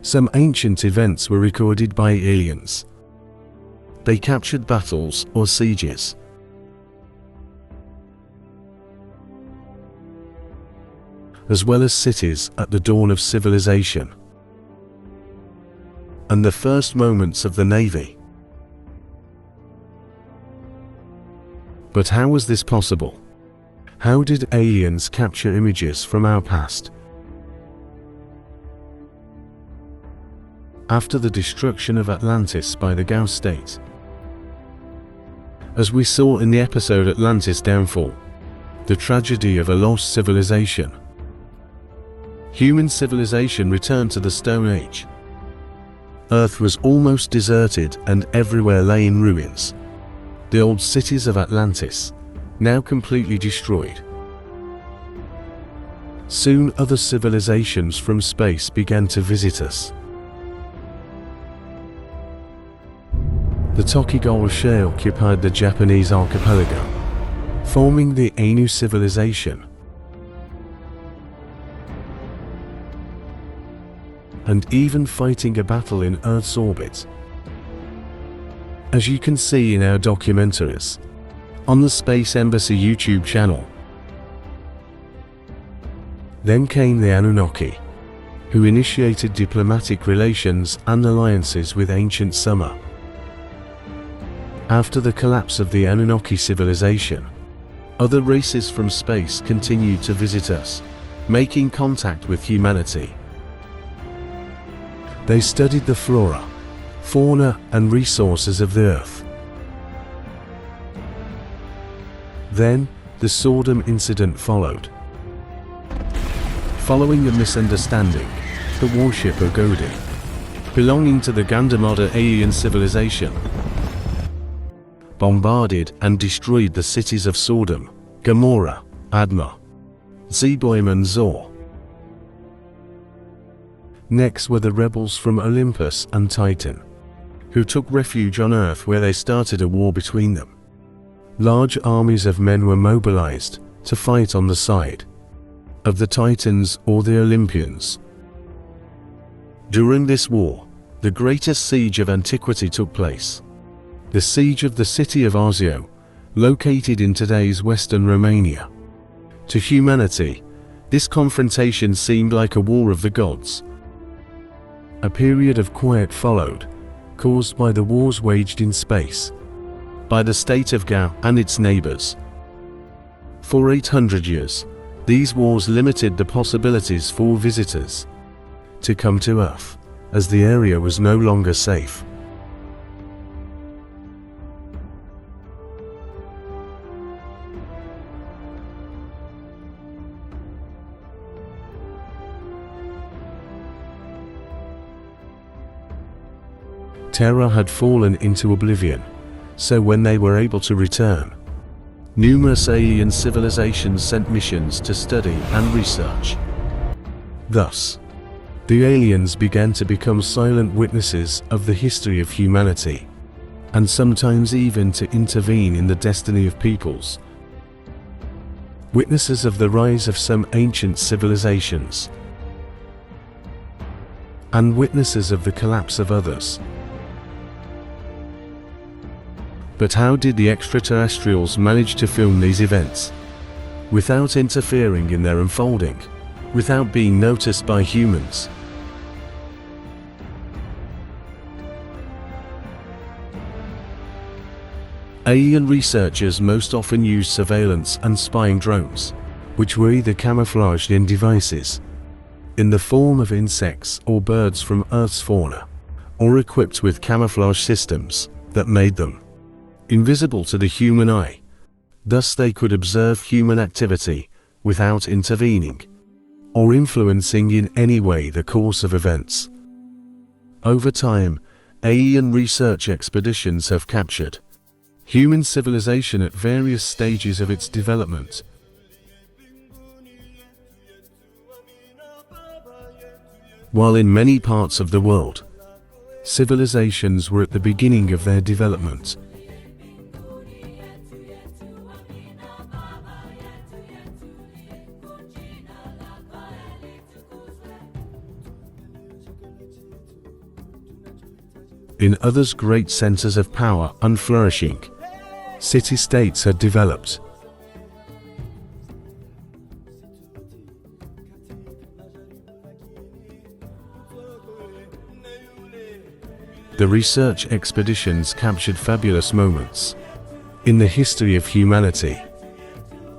Some ancient events were recorded by aliens. They captured battles or sieges, as well as cities at the dawn of civilization and the first moments of the Navy. But how was this possible? How did aliens capture images from our past? After the destruction of Atlantis by the Gauss state, as we saw in the episode Atlantis Downfall, the tragedy of a lost civilization, human civilization returned to the Stone Age. Earth was almost deserted and everywhere lay in ruins. The old cities of Atlantis, now completely destroyed. Soon other civilizations from space began to visit us. The Tokigawa Sea occupied the Japanese archipelago, forming the Ainu civilization, and even fighting a battle in Earth's orbit. As you can see in our documentaries on the Space Embassy YouTube channel. Then came the Anunnaki, who initiated diplomatic relations and alliances with ancient Summer. After the collapse of the Anunnaki civilization, other races from space continued to visit us, making contact with humanity. They studied the flora, fauna, and resources of the Earth. Then, the Sodom incident followed. Following a misunderstanding, the warship Ogodi, belonging to the Gandamada alien civilization, bombarded and destroyed the cities of Sodom, Gomorrah, Admah, Zeboim and Zor. Next were the rebels from Olympus and Titan, who took refuge on Earth, where they started a war between them. Large armies of men were mobilized to fight on the side of the Titans or the Olympians. During this war, the greatest siege of antiquity took place. The siege of the city of Arzio, located in today's western Romania. To humanity, this confrontation seemed like a war of the gods. A period of quiet followed, caused by the wars waged in space by the state of Gao and its neighbors. For 800 years, these wars limited the possibilities for visitors to come to Earth, as the area was no longer safe. Terra had fallen into oblivion, so when they were able to return, numerous alien civilizations sent missions to study and research. Thus, the aliens began to become silent witnesses of the history of humanity, and sometimes even to intervene in the destiny of peoples. Witnesses of the rise of some ancient civilizations, and witnesses of the collapse of others. But how did the extraterrestrials manage to film these events without interfering in their unfolding, without being noticed by humans? Alien researchers most often used surveillance and spying drones, which were either camouflaged in devices in the form of insects or birds from Earth's fauna, or equipped with camouflage systems that made them invisible to the human eye. Thus they could observe human activity without intervening or influencing in any way the course of events. Over time, alien research expeditions have captured human civilization at various stages of its development. While in many parts of the world, civilizations were at the beginning of their development. In others, great centers of power and flourishing city-states had developed. The research expeditions captured fabulous moments in the history of humanity.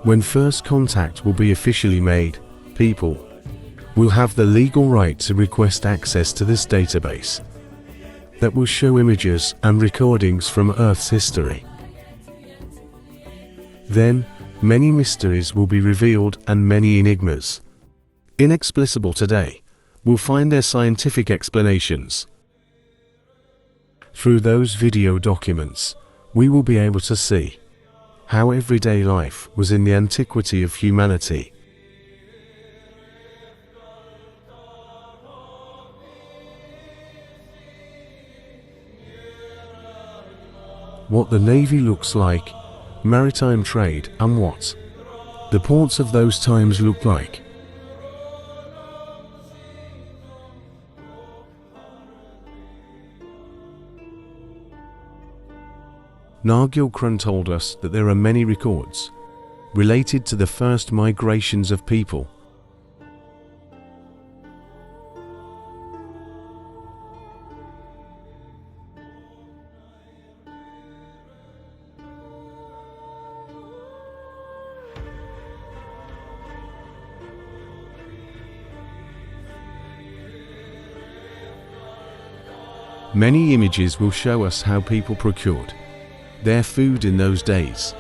When first contact will be officially made, people will have the legal right to request access to this database that will show images and recordings from Earth's history. Then, many mysteries will be revealed and many enigmas, inexplicable today, will find their scientific explanations. Through those video documents, we will be able to see how everyday life was in the antiquity of humanity. What the Navy looks like, maritime trade, and what the ports of those times looked like. Nargil Krun told us that there are many records related to the first migrations of people. Many images will show us how people procured their food in those days.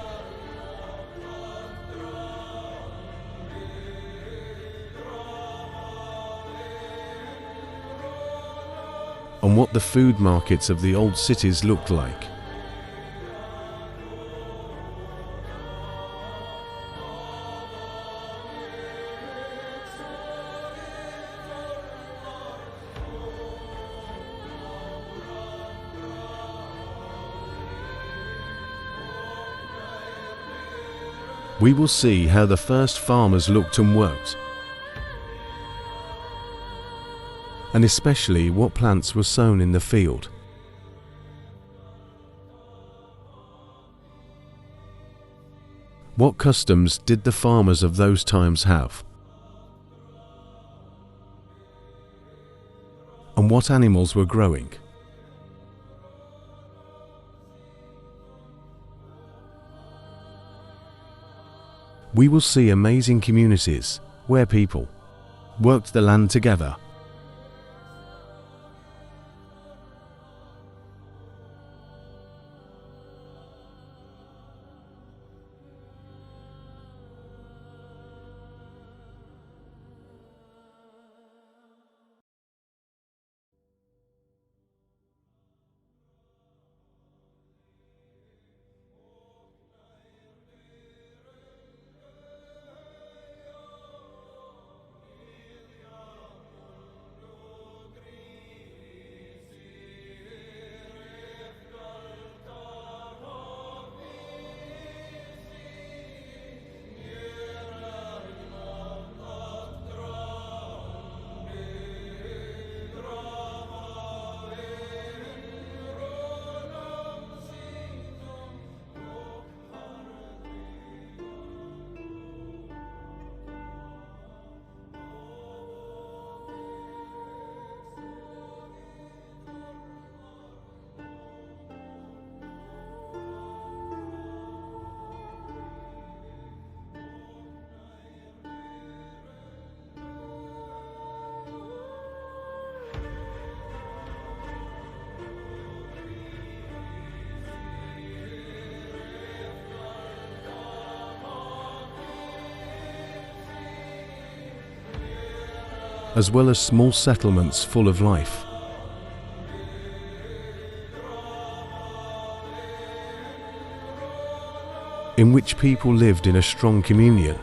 And what the food markets of the old cities looked like. We will see how the first farmers looked and worked, and especially what plants were sown in the field. What customs did the farmers of those times have? And what animals were growing? We will see amazing communities where people worked the land together. As well as small settlements full of life. In which people lived in a strong communion.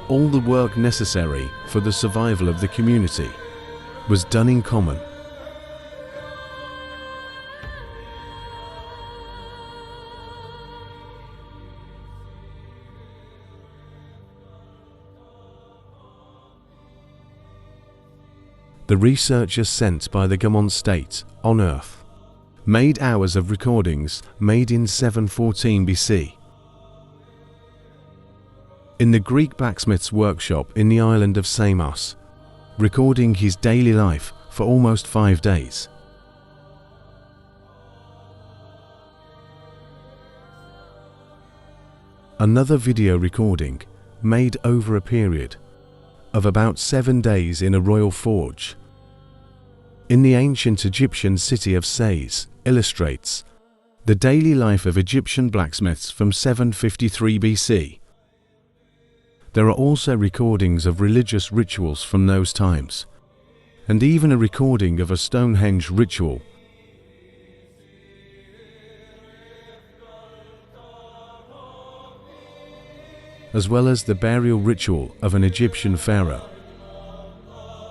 All the work necessary for the survival of the community was done in common. the researchers sent by the government state on Earth made hours of recordings made in 714 BC. In the Greek blacksmith's workshop in the island of Samos, recording his daily life for almost 5 days. Another video recording made over a period of about 7 days in a royal forge in the ancient Egyptian city of Sais illustrates the daily life of Egyptian blacksmiths from 753 BC. There are also recordings of religious rituals from those times, and even a recording of a Stonehenge ritual. As well as the burial ritual of an Egyptian pharaoh.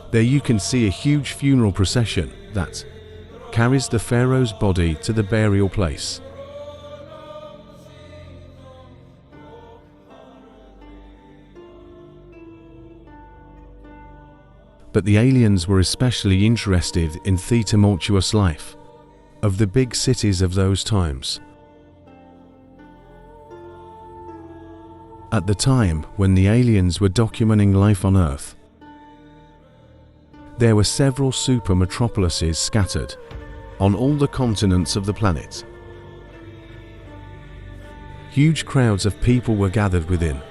There you can see a huge funeral procession that carries the pharaoh's body to the burial place. But the aliens were especially interested in the tumultuous life of the big cities of those times. At the time when the aliens were documenting life on Earth, there were several super metropolises scattered on all the continents of the planet. Huge crowds of people were gathered within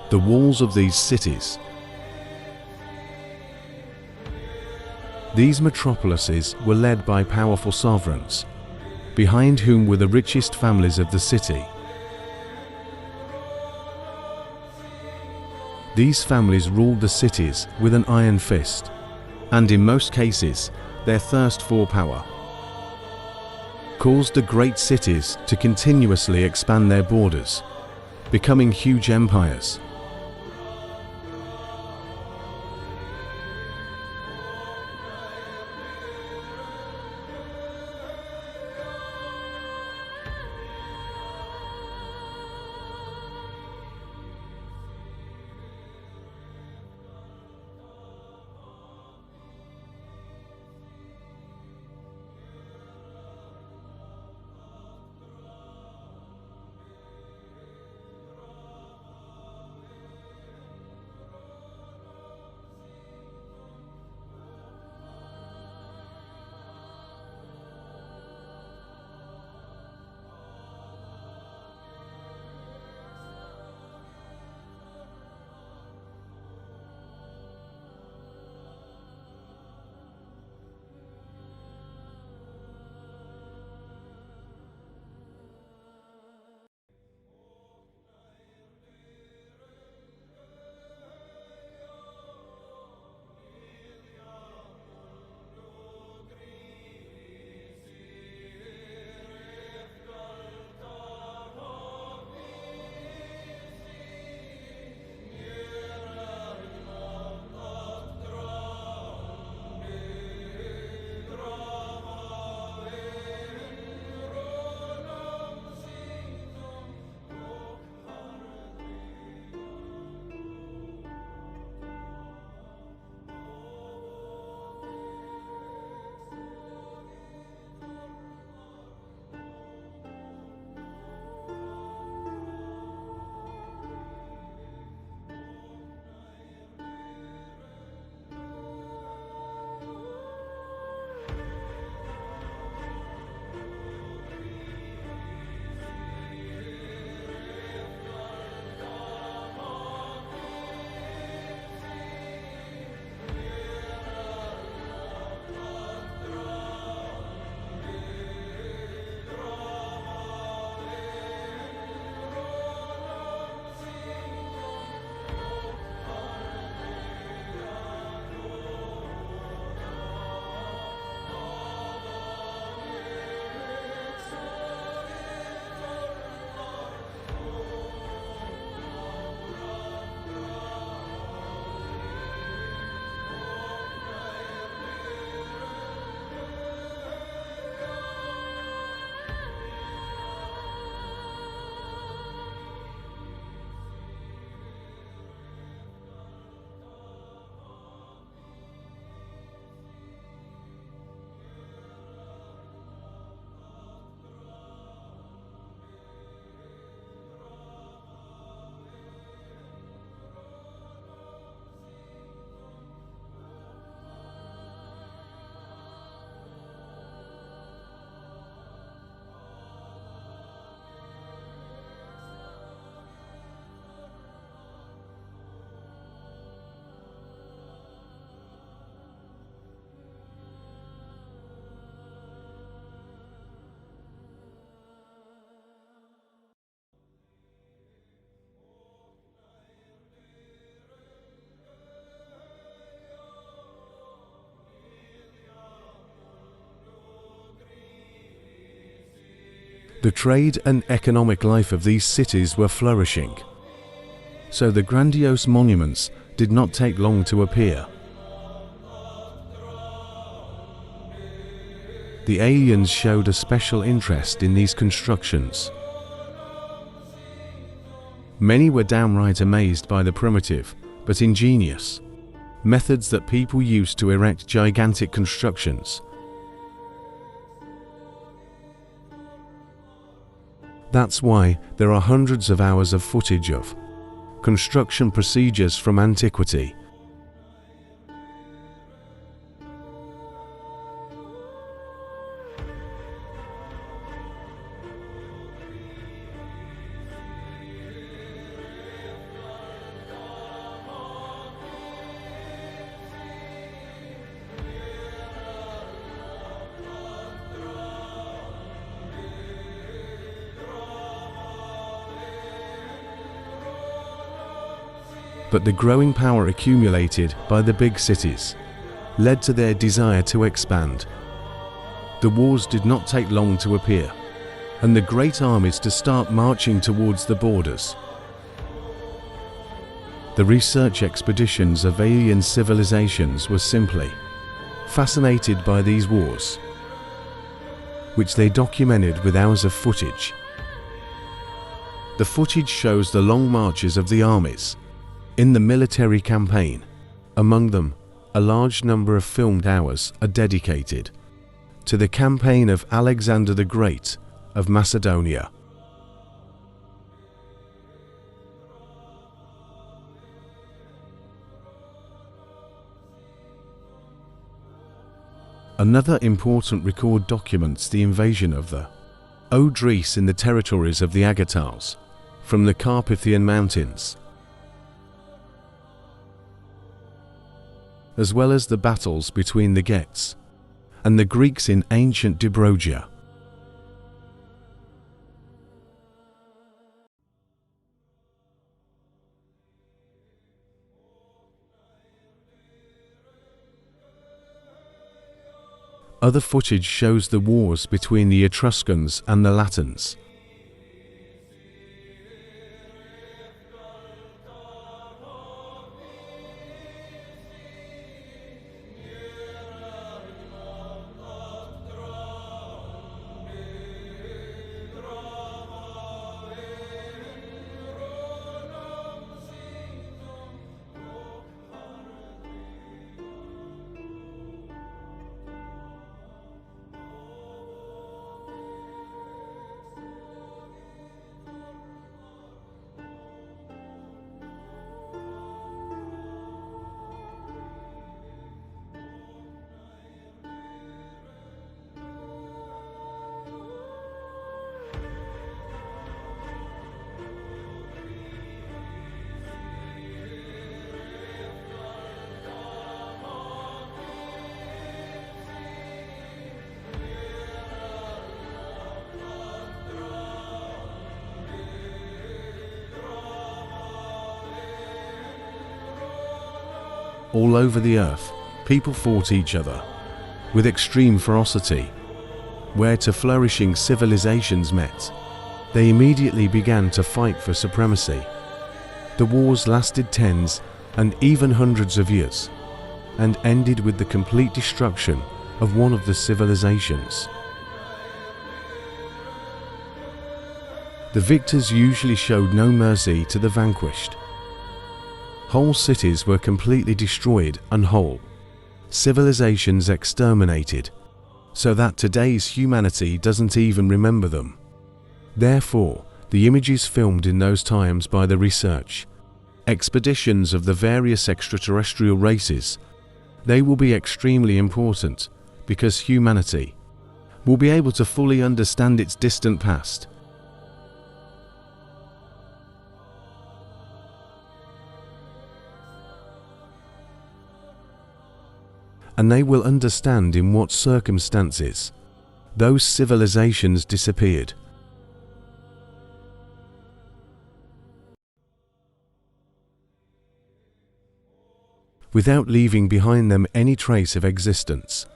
the walls of these cities. These metropolises were led by powerful sovereigns, behind whom were the richest families of the city. These families ruled the cities with an iron fist, and in most cases, their thirst for power caused the great cities to continuously expand their borders, becoming huge empires. The trade and economic life of these cities were flourishing, so the grandiose monuments did not take long to appear. The aliens showed a special interest in these constructions. Many were downright amazed by the primitive, but ingenious, methods that people used to erect gigantic constructions. That's why there are hundreds of hours of footage of construction procedures from antiquity. But the growing power accumulated by the big cities led to their desire to expand. The wars did not take long to appear, and the great armies to start marching towards the borders. The research expeditions of alien civilizations were simply fascinated by these wars, which they documented with hours of footage. The footage shows the long marches of the armies in the military campaign. Among them, a large number of filmed hours are dedicated to the campaign of Alexander the Great of Macedonia. Another important record documents the invasion of the Odrys in the territories of the Agatars from the Carpathian Mountains, as well as the battles between the Gets and the Greeks in ancient Dobrogia. Other footage shows the wars between the Etruscans and the Latins. All over the earth, people fought each other with extreme ferocity. Where two flourishing civilizations met, they immediately began to fight for supremacy. The wars lasted tens and even hundreds of years, and ended with the complete destruction of one of the civilizations. The victors usually showed no mercy to the vanquished. Whole cities were completely destroyed and whole civilizations exterminated, so that today's humanity doesn't even remember them. Therefore, the images filmed in those times by the research expeditions of the various extraterrestrial races, they will be extremely important, because humanity will be able to fully understand its distant past. And they will understand in what circumstances those civilizations disappeared. Without leaving behind them any trace of existence.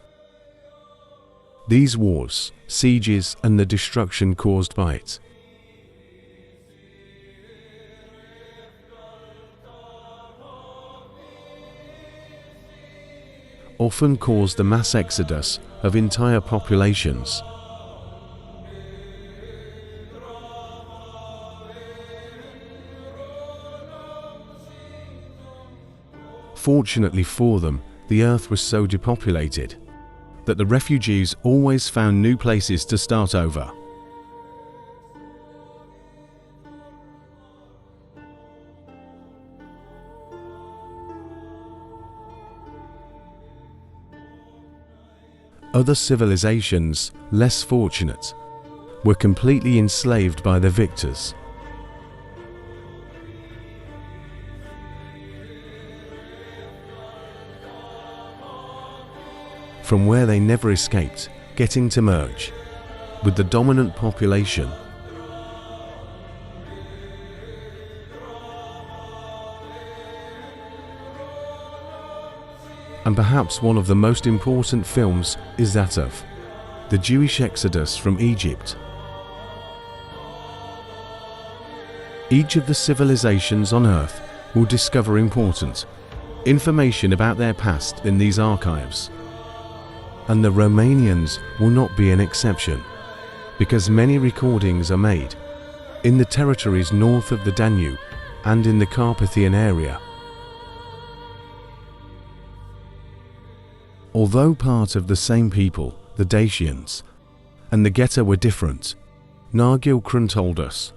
these wars, sieges, and the destruction caused by it often caused the mass exodus of entire populations. Fortunately for them, the earth was so depopulated that the refugees always found new places to start over. Other civilizations, less fortunate, were completely enslaved by the victors. From where they never escaped, getting to merge with the dominant population. And perhaps one of the most important films is that of the Jewish exodus from Egypt. Each of the civilizations on Earth will discover important information about their past in these archives. And the Romanians will not be an exception, because many recordings are made in the territories north of the Danube and in the Carpathian area. Although part of the same people, the Dacians and the Geta were different, Nargil Krun told us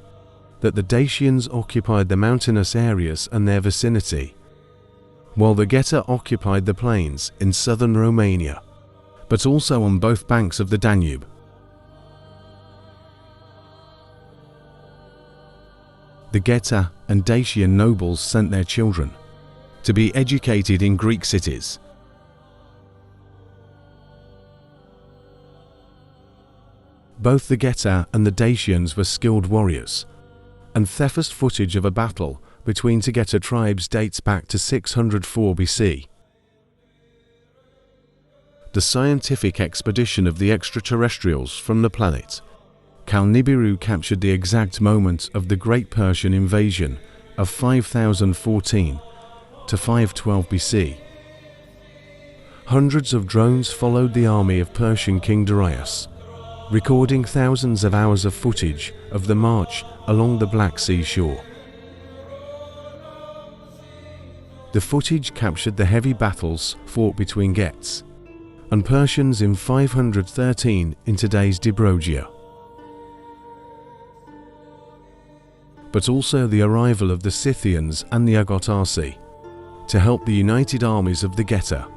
that the Dacians occupied the mountainous areas and their vicinity, while the Geta occupied the plains in southern Romania, but also on both banks of the Danube. The Geta and Dacian nobles sent their children to be educated in Greek cities. Both the Geta and the Dacians were skilled warriors, and theft footage of a battle between two Geta tribes dates back to 604 BC. The scientific expedition of the extraterrestrials from the planet Kal Nibiru captured the exact moment of the Great Persian invasion of 5014 to 512 BC. Hundreds of drones followed the army of Persian King Darius, recording thousands of hours of footage of the march along the Black Sea shore. The footage captured the heavy battles fought between Gets and Persians in 513 in today's Dobruja, but also the arrival of the Scythians and the Agotarsi to help the united armies of the Geta.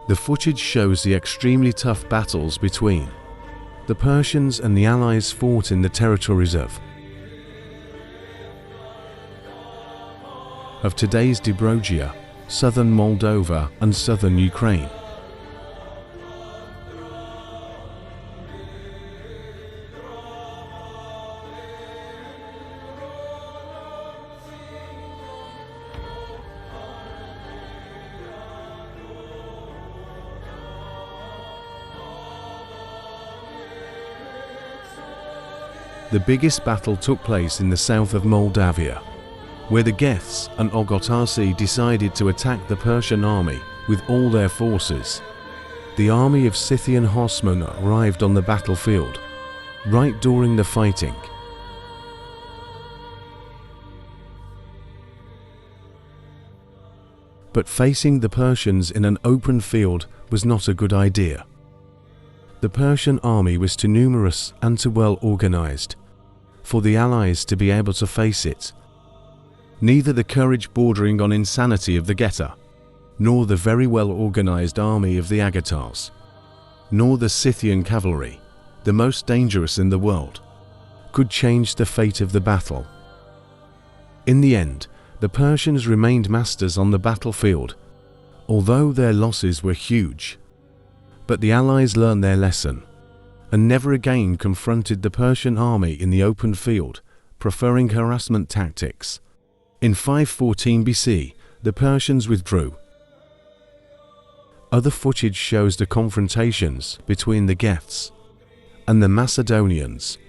The footage shows the extremely tough battles between the Persians and the Allies fought in the territories of today's Dobruja, southern Moldova and southern Ukraine. The biggest battle took place in the south of Moldavia, where the Geths and Ogotarsi decided to attack the Persian army with all their forces. The army of Scythian horsemen arrived on the battlefield right during the fighting. But facing the Persians in an open field was not a good idea. The Persian army was too numerous and too well organized for the Allies to be able to face it. Neither the courage bordering on insanity of the Geta, nor the very well organized army of the Agatars, nor the Scythian cavalry, the most dangerous in the world, could change the fate of the battle. In the end, the Persians remained masters on the battlefield, although their losses were huge. But the Allies learned their lesson, and never again confronted the Persian army in the open field, preferring harassment tactics. In 514 BC, the Persians withdrew, Other footage shows the confrontations between the Geths and the Macedonians.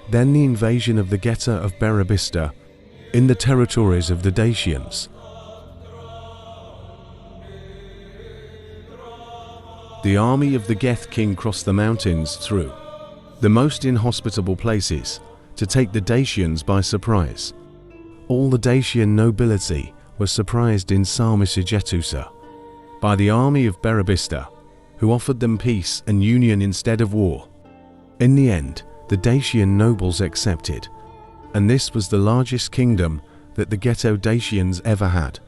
Then the invasion of the Geta of Berabista in the territories of the Dacians. The army of the Geth king crossed the mountains through the most inhospitable places to take the Dacians by surprise. All the Dacian nobility was surprised in Sarmisegetusa by the army of Berabista, who offered them peace and union instead of war. In the end, the Dacian nobles accepted, and this was the largest kingdom that the Ghetto Dacians ever had.